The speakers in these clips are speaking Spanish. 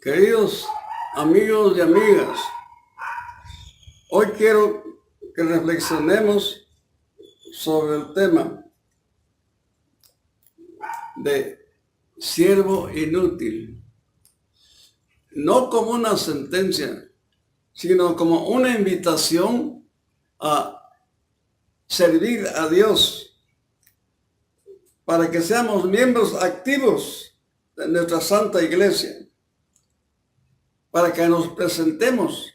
Queridos amigos y amigas, hoy quiero que reflexionemos sobre el tema de siervo inútil, no como una sentencia, sino como una invitación a servir a Dios para que seamos miembros activos de nuestra Santa Iglesia, para que nos presentemos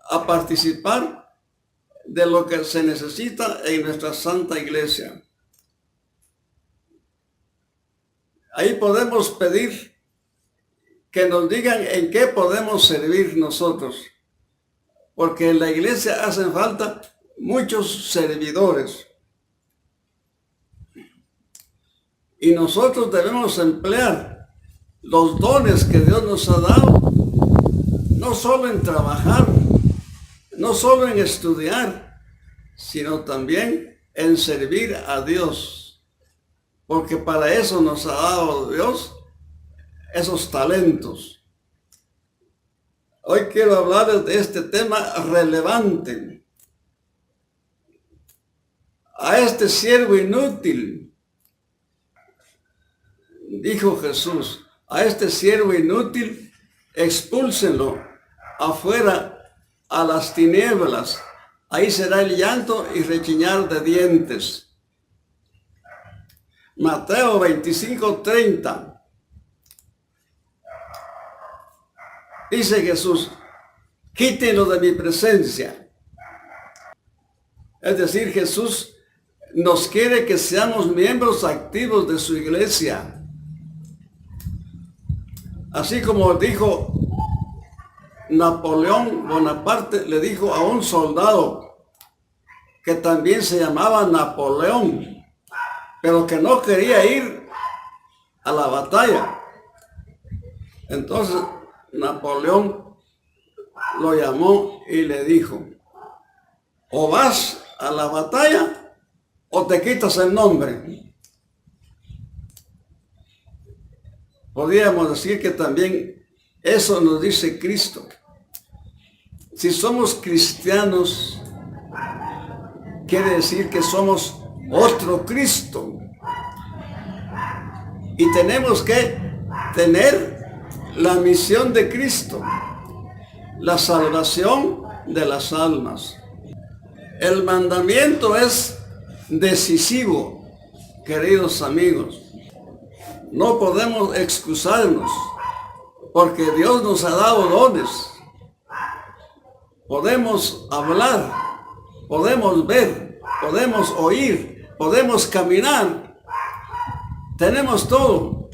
a participar de lo que se necesita en nuestra Santa Iglesia. Ahí podemos pedir que nos digan en qué podemos servir nosotros, porque en la iglesia hacen falta muchos servidores. Y nosotros debemos emplear los dones que Dios nos ha dado, no solo en trabajar, no solo en estudiar, sino también en servir a Dios. Porque para eso nos ha dado Dios esos talentos. Hoy quiero hablar de este tema relevante. A este siervo inútil, dijo Jesús, a este siervo inútil, expúlsenlo afuera a las tinieblas. Ahí será el llanto y rechinar de dientes. Mateo 25:30. Dice Jesús, quítenlo de mi presencia. Es decir, Jesús nos quiere que seamos miembros activos de su iglesia. Así como dijo Napoleón Bonaparte, le dijo a un soldado que también se llamaba Napoleón, pero que no quería ir a la batalla. Entonces Napoleón lo llamó y le dijo, o vas a la batalla o te quitas el nombre. Podríamos decir que también eso nos dice Cristo. Si somos cristianos, quiere decir que somos otro Cristo. Y tenemos que tener la misión de Cristo, la salvación de las almas. El mandamiento es decisivo, queridos amigos. No podemos excusarnos, porque Dios nos ha dado dones. Podemos hablar, podemos ver, podemos oír, podemos caminar. Tenemos todo.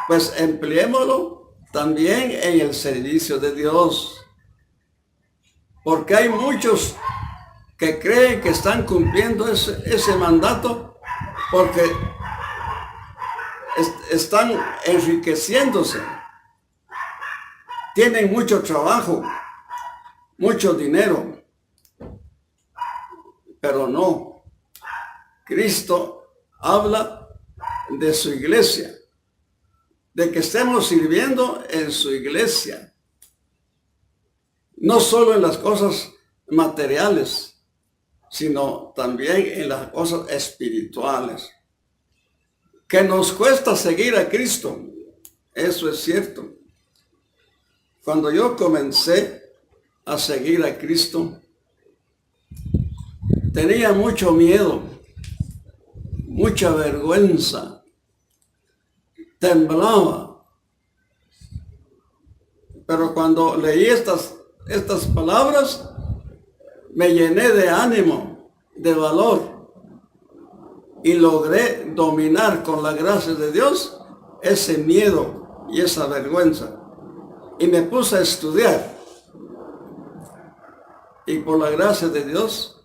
Pues empleémoslo también en el servicio de Dios. Porque hay muchos que creen que están cumpliendo ese mandato porque están enriqueciéndose. Tienen mucho trabajo, mucho dinero. Pero no. Cristo habla de su iglesia, de que estemos sirviendo en su iglesia, no solo en las cosas materiales, sino también en las cosas espirituales. Que nos cuesta seguir a Cristo, eso es cierto. Cuando yo comencé a seguir a Cristo, tenía mucho miedo, mucha vergüenza, temblaba. Pero cuando leí estas palabras, me llené de ánimo, de valor, y logré dominar con la gracia de Dios ese miedo y esa vergüenza. Y me puse a estudiar. Y por la gracia de Dios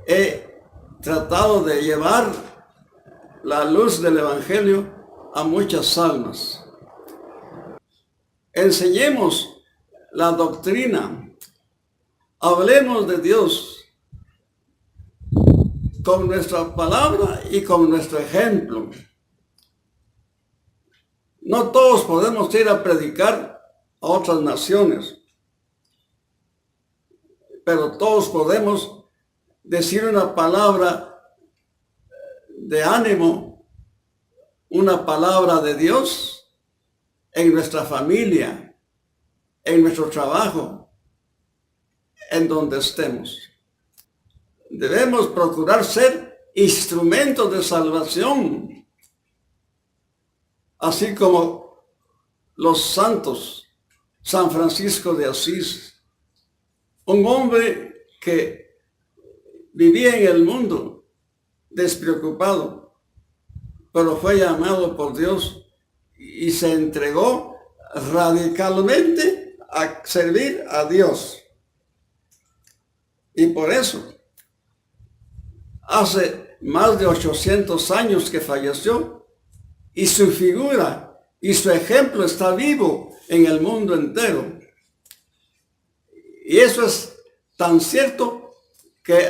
he tratado de llevar la luz del Evangelio a muchas almas. Enseñemos la doctrina. Hablemos de Dios con nuestra palabra y con nuestro ejemplo. No todos podemos ir a predicar a otras naciones, pero todos podemos decir una palabra de ánimo, una palabra de Dios en nuestra familia, en nuestro trabajo, en donde estemos. Debemos procurar ser instrumentos de salvación, así como los santos, San Francisco de Asís, un hombre que vivía en el mundo despreocupado, pero fue llamado por Dios y se entregó radicalmente a servir a Dios. Y por eso, hace más de 800 años que falleció, y su figura y su ejemplo está vivo en el mundo entero. Y eso es tan cierto que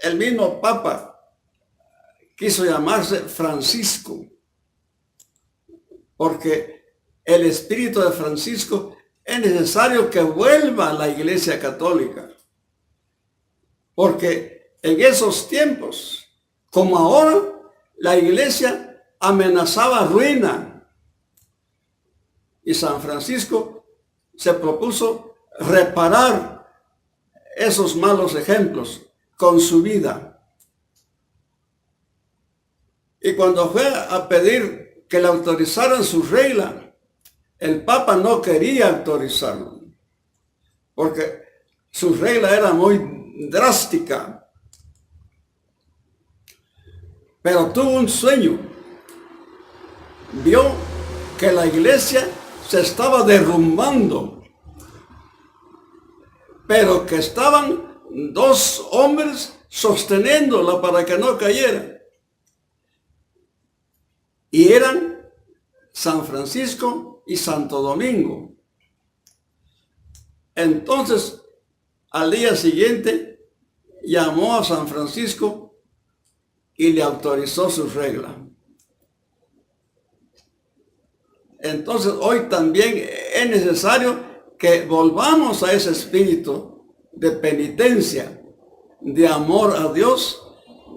el mismo Papa quiso llamarse Francisco, porque el espíritu de Francisco es necesario que vuelva a la Iglesia Católica. Porque en esos tiempos, como ahora, la Iglesia amenazaba ruina. Y San Francisco se propuso reparar esos malos ejemplos con su vida. Y cuando fue a pedir que le autorizaran su regla, el Papa no quería autorizarlo, porque su regla era muy drástica. Pero tuvo un sueño. Vio que la iglesia se estaba derrumbando, pero que estaban dos hombres sosteniéndola para que no cayera. Y eran San Francisco y Santo Domingo. Entonces, al día siguiente, llamó a San Francisco y le autorizó su regla. Entonces, hoy también es necesario que volvamos a ese espíritu de penitencia, de amor a Dios,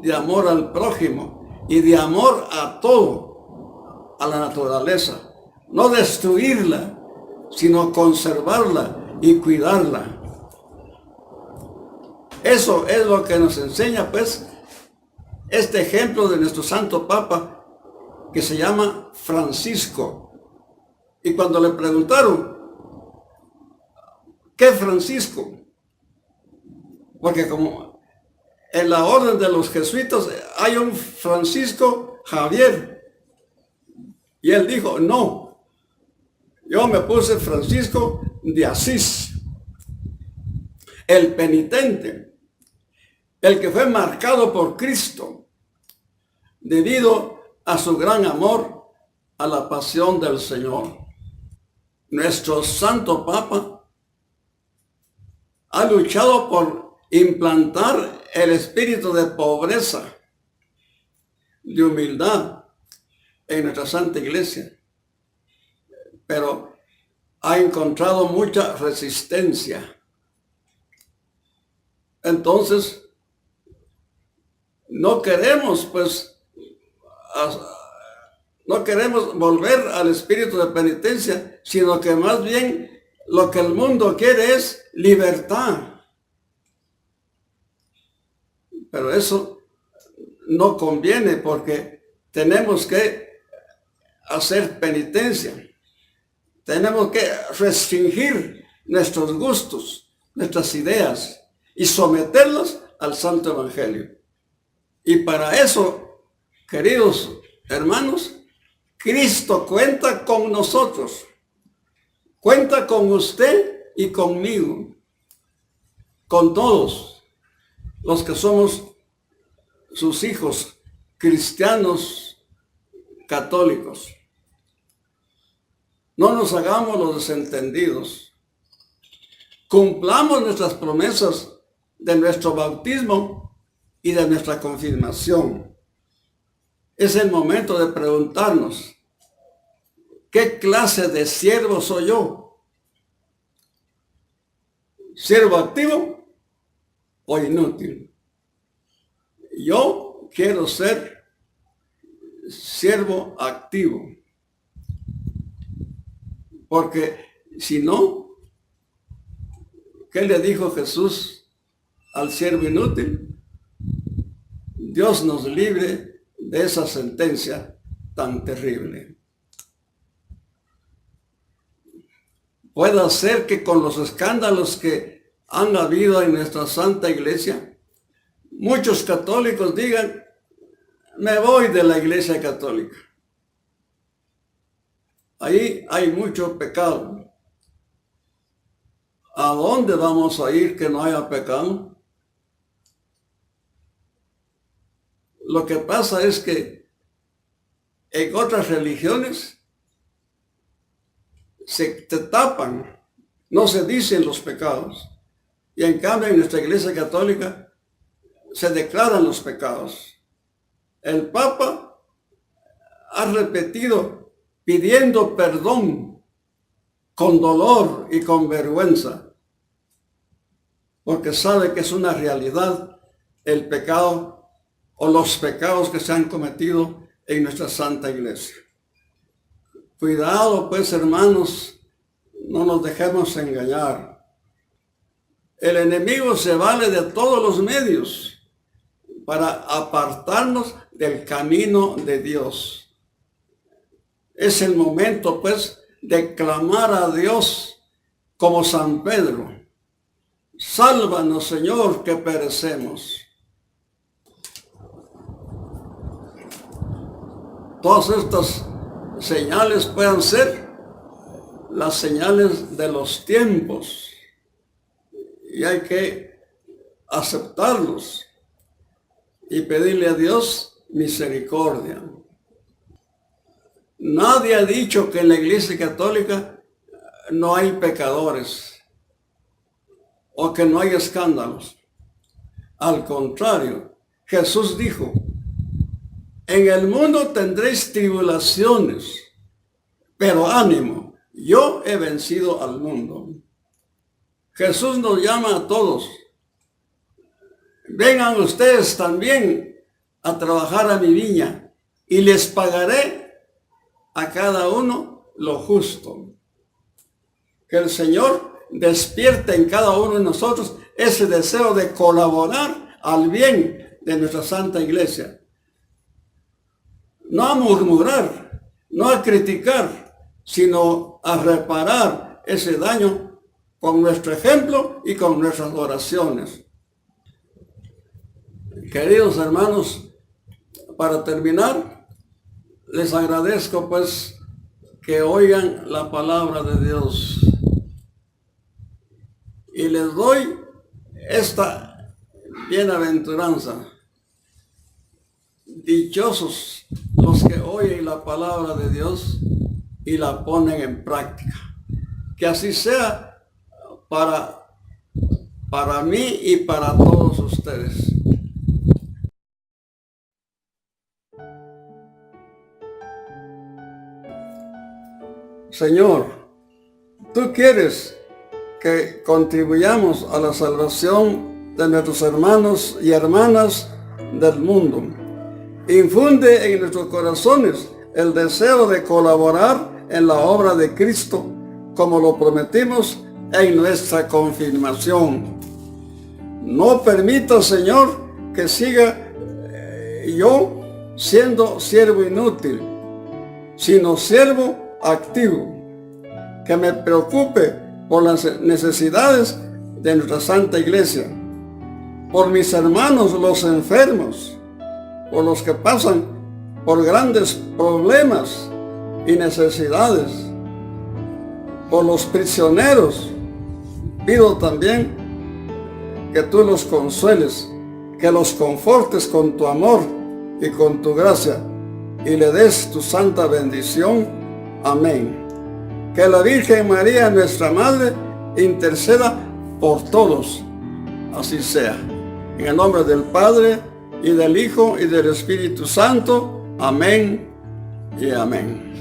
de amor al prójimo y de amor a todo, a la naturaleza. No destruirla, sino conservarla y cuidarla. Eso es lo que nos enseña, pues, este ejemplo de nuestro Santo Papa, que se llama Francisco. Y cuando le preguntaron, ¿qué Francisco? Porque como en la orden de los jesuitas hay un Francisco Javier. Y él dijo, no, yo me puse Francisco de Asís, el penitente, el que fue marcado por Cristo, debido a su gran amor a la pasión del Señor. Nuestro Santo Papa ha luchado por implantar el espíritu de pobreza, de humildad en nuestra Santa Iglesia, pero ha encontrado mucha resistencia. Entonces, no queremos, no queremos volver al espíritu de penitencia, sino que más bien lo que el mundo quiere es libertad. Pero eso no conviene, porque tenemos que hacer penitencia. Tenemos que restringir nuestros gustos, nuestras ideas y someterlas al Santo Evangelio. Y para eso, queridos hermanos, Cristo cuenta con nosotros. Cuenta con usted y conmigo. Con todos los que somos sus hijos cristianos católicos. No nos hagamos los desentendidos. Cumplamos nuestras promesas de nuestro bautismo y de nuestra confirmación. Es el momento de preguntarnos, ¿qué clase de siervo soy yo? ¿Siervo activo o inútil? Yo quiero ser siervo activo. Porque si no, ¿qué le dijo Jesús al siervo inútil? Dios nos libre de esa sentencia tan terrible. Puede ser que con los escándalos que han habido en nuestra Santa Iglesia, muchos católicos digan, me voy de la Iglesia Católica. Ahí hay mucho pecado. ¿A dónde vamos a ir que no haya pecado? Lo que pasa es que en otras religiones se te tapan, no se dicen los pecados. Y en cambio en nuestra Iglesia Católica se declaran los pecados. El Papa ha repetido pidiendo perdón con dolor y con vergüenza, porque sabe que es una realidad el pecado o los pecados que se han cometido en nuestra Santa Iglesia. Cuidado pues, hermanos, no nos dejemos engañar. El enemigo se vale de todos los medios para apartarnos del camino de Dios. Es el momento pues de clamar a Dios como San Pedro. Sálvanos, Señor, que perecemos. Todas estas señales puedan ser las señales de los tiempos y hay que aceptarlos y pedirle a Dios misericordia. Nadie ha dicho que en la Iglesia Católica no hay pecadores o que no hay escándalos. Al contrario, Jesús dijo, en el mundo tendréis tribulaciones, pero ánimo, yo he vencido al mundo. Jesús nos llama a todos. Vengan ustedes también a trabajar a mi viña y les pagaré a cada uno lo justo. Que el Señor despierte en cada uno de nosotros ese deseo de colaborar al bien de nuestra Santa Iglesia. No a murmurar, no a criticar, sino a reparar ese daño con nuestro ejemplo y con nuestras oraciones. Queridos hermanos, para terminar, les agradezco pues que oigan la palabra de Dios. Y les doy esta bienaventuranza. Dichosos los que oyen la palabra de Dios y la ponen en práctica. Que así sea para mí y para todos ustedes. Señor, tú quieres que contribuyamos a la salvación de nuestros hermanos y hermanas del mundo. Infunde en nuestros corazones el deseo de colaborar en la obra de Cristo, como lo prometimos en nuestra confirmación. No permita, Señor, que siga yo siendo siervo inútil, sino siervo activo, que me preocupe por las necesidades de nuestra Santa Iglesia, por mis hermanos los enfermos, por los que pasan por grandes problemas y necesidades, por los prisioneros. Pido también que tú los consueles, que los confortes con tu amor y con tu gracia, y le des tu santa bendición. Amén. Que la Virgen María, nuestra Madre, interceda por todos. Así sea. En el nombre del Padre, y del Hijo, y del Espíritu Santo. Amén y amén.